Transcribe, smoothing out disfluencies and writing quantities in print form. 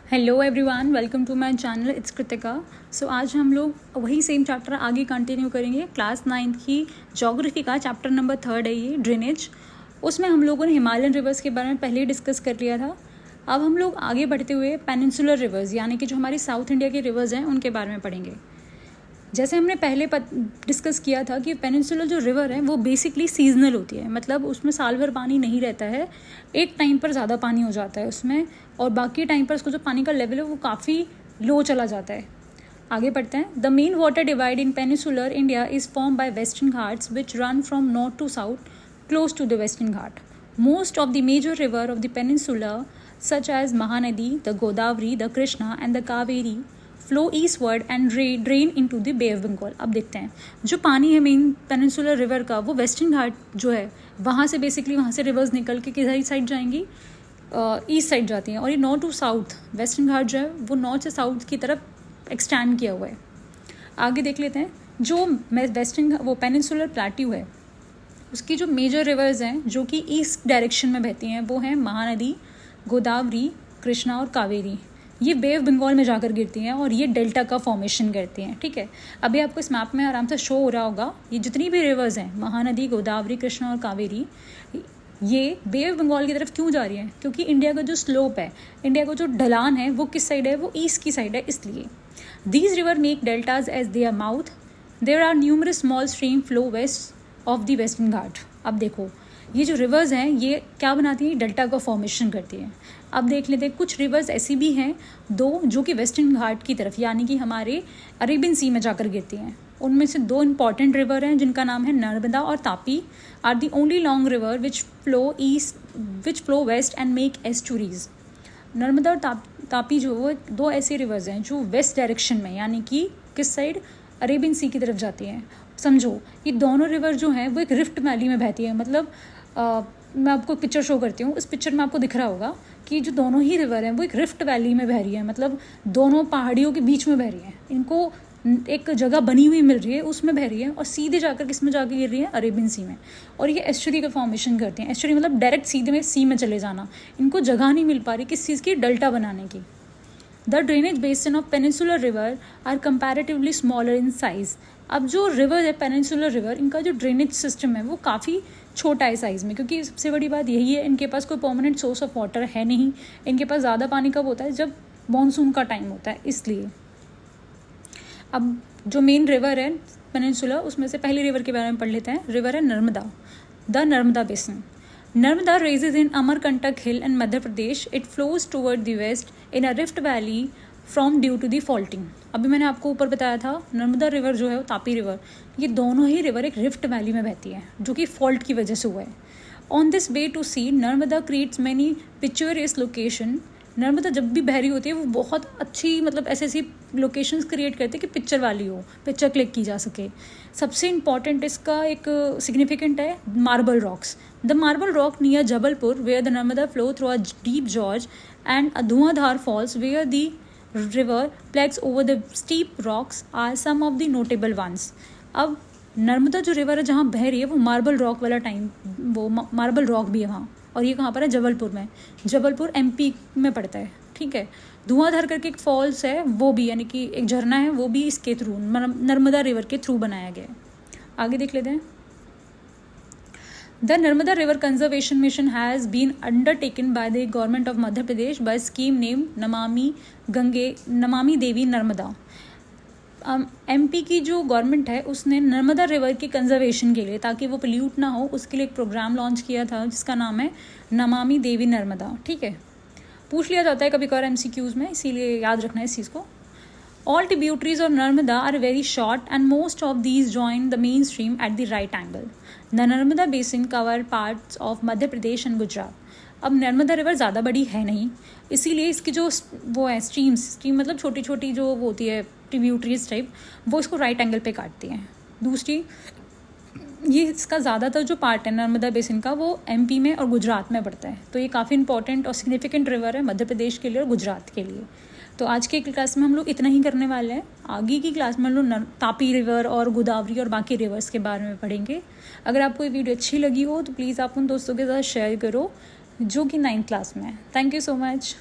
Hello everyone, welcome to my channel. It's Kritika. So आज हम लोग वही सेम चैप्टर आगे कंटिन्यू करेंगे। क्लास 9th की ज्योग्राफी का चैप्टर नंबर 3 है ये, ड्रेनेज। उसमें हम लोगों ने हिमालयन रिवर्स के बारे में पहले ही डिस्कस कर लिया था। अब हम लोग आगे बढ़ते हुए पेनिनसुलर रिवर्स यानी कि जो हमारी साउथ इंडिया के रिवर्स हैं उनके बारे में पढ़ेंगे। जैसे हमने पहले डिस्कस किया था कि पेनिनसुलर जो रिवर है वो बेसिकली सीजनल होती है, मतलब उसमें साल भर पानी नहीं रहता है। एक टाइम पर ज़्यादा पानी हो जाता है उसमें, और बाकी टाइम पर उसको जो पानी का लेवल है वो काफ़ी लो चला जाता है। आगे बढ़ते हैं। The main water divide in peninsular India is form by Western Ghats which run from north to south close to the Western Ghat. Most of the major river of the peninsular such as Mahanadi, the Godavari, the Krishna and the Kaveri flow eastward and drain into the Bay of Bengal. अब देखते हैं जो पानी है main peninsular river का वो western घाट जो है वहाँ से बेसिकली वहाँ से रिवर्स निकल के किधर साइड जाएंगी, ईस्ट साइड जाती हैं। और ये नॉर्थ टू साउथ वेस्टर्न घाट जो है वो नॉर्थ से साउथ की तरफ एक्सटेंड किया हुआ है। आगे देख लेते हैं। जो वेस्टर्न वो पेनिनसुलर प्लेट्यू है उसकी जो मेजर रिवर्स हैं जो कि ईस्ट डायरेक्शन में बहती हैं वो हैं महानदी, गोदावरी, कृष्णा और कावेरी। ये बे ऑफ बंगाल में जाकर गिरती हैं और ये डेल्टा का फॉर्मेशन करती हैं। ठीक है, अभी आपको इस मैप में आराम से शो हो रहा होगा ये जितनी भी रिवर्स हैं महानदी, गोदावरी, कृष्णा और कावेरी, ये बे ऑफ बंगाल की तरफ क्यों जा रही हैं? क्योंकि इंडिया का जो स्लोप है, इंडिया का जो ढलान है वो किस साइड है, वो ईस्ट की साइड है। इसलिए these river make deltas as their mouth. There are numerous small stream flow west of the Western Ghat. अब देखो ये जो रिवर्स हैं ये क्या बनाती हैं, डेल्टा का फॉर्मेशन करती हैं। अब देख लेते हैं कुछ रिवर्स ऐसी भी हैं दो जो कि वेस्टर्न घाट की तरफ यानी कि हमारे अरेबियन सी में जाकर गिरती हैं। उनमें से दो इंपॉर्टेंट रिवर हैं जिनका नाम है नर्मदा और Tapi, are the only long river which flow west and make estuaries. Narmada और तापी जो वो दो ऐसे रिवर्स हैं जो वेस्ट डायरेक्शन में यानी कि किस साइड, अरेबियन सी की तरफ जाती हैं। समझो ये दोनों रिवर जो हैं वो एक रिफ्ट वैली में बहती है। मतलब मैं आपको पिक्चर शो करती हूँ। इस पिक्चर में आपको दिख रहा होगा कि जो दोनों ही रिवर हैं वो एक रिफ्ट वैली में बह रही है, मतलब दोनों पहाड़ियों के बीच में बह रही हैं। इनको एक जगह बनी हुई मिल रही है उसमें बह रही है और सीधे जाकर किस में जाकर गिर रही है, अरेबियन सी में। और ये एस्चुरी का फॉर्मेशन करती हैं। एस्चुरी मतलब डायरेक्ट सीधे में सी में चले जाना। इनको जगह नहीं मिल पा रही किस चीज़ की, डेल्टा बनाने की। The drainage basin of peninsular river are comparatively smaller in size. अब जो रिवर है पेनिनसुलर रिवर, इनका जो ड्रेनेज सिस्टम है वो काफ़ी छोटा है साइज़ में, क्योंकि सबसे बड़ी बात यही है इनके पास कोई परमानेंट सोर्स ऑफ वाटर है नहीं। इनके पास ज़्यादा पानी कब होता है, जब मानसून का टाइम होता है। इसलिए अब जो मेन रिवर है पेनिनसुलर उसमें से पहली रिवर के बारे में पढ़ लेते हैं। रिवर है Narmada, the Narmada basin. Narmada rises in Amarkantak Hill in Madhya Pradesh. It flows toward the west in a rift valley from due to the faulting. अभी मैंने आपको ऊपर बताया था नर्मदा रिवर जो है वो तापी रिवर, ये दोनों ही रिवर एक रिफ्ट वैली में बहती है जो कि फॉल्ट की वजह से हुआ है। On this way to see Narmada creates many picturesque location. Narmada जब भी बहरी होती है वो बहुत अच्छी मतलब ऐसी लोकेशंस क्रिएट करती है कि पिक्चर वाली हो, पिक्चर क्लिक की जा सके। सबसे इम्पॉर्टेंट इसका एक सिग्निफिकेंट है marble rocks. The marble rock near Jabalpur where the Narmada flow through a deep gorge and a Dhuandhar falls where the river plunges over the steep rocks are some of the notable ones. अब नर्मदा जो river है जहाँ बह रही है वो marble rock वाला time, वो मार्बल रॉक भी है वहाँ, और ये कहाँ पर है, जबलपुर में। जबलपुर एमपी में पड़ता है। ठीक है, धुआंधार करके एक फॉल्स है वो भी, यानी कि एक झरना है वो भी इसके थ्रू नर्मदा रिवर के थ्रू बनाया गया है। आगे देख लेते हैं। The Narmada river conservation mission has been undertaken by the government of Madhya Pradesh by scheme name Namami Devi Narmada. MP की जो गवर्नमेंट है उसने नर्मदा रिवर की कंजर्वेशन के लिए, ताकि वो पोल्यूट ना हो, उसके लिए एक प्रोग्राम लॉन्च किया था जिसका नाम है नमामि देवी नर्मदा। ठीक है, पूछ लिया जाता है कभी कभार एमसीक्यूज में, इसीलिए याद रखना है इस चीज़ को। All tributaries of Narmada are very short and most of these join the main stream at the right angle. The Narmada basin cover parts of Madhya Pradesh and Gujarat. अब नर्मदा रिवर ज़्यादा बड़ी है नहीं, इसीलिए इसकी जो वो है स्ट्रीम मतलब छोटी छोटी जो वो होती है ट्रिब्यूटरीज टाइप, वो इसको राइट एंगल पे काटती हैं। दूसरी ये इसका ज़्यादातर जो पार्ट है नर्मदा बेसिन का वो एमपी में और गुजरात में पड़ता है। तो ये काफ़ी इंपॉर्टेंट और सिग्निफिकेंट रिवर है मध्य प्रदेश के लिए और गुजरात के लिए। तो आज की क्लास में हम लोग इतना ही करने वाले हैं। आगे की क्लास में हम लोग तापी रिवर और गोदावरी और बाकी रिवर्स के बारे में पढ़ेंगे। अगर आपको ये वीडियो अच्छी लगी हो तो प्लीज़ आप उन दोस्तों के साथ शेयर करो जो कि 9th क्लास में है। Thank you so much.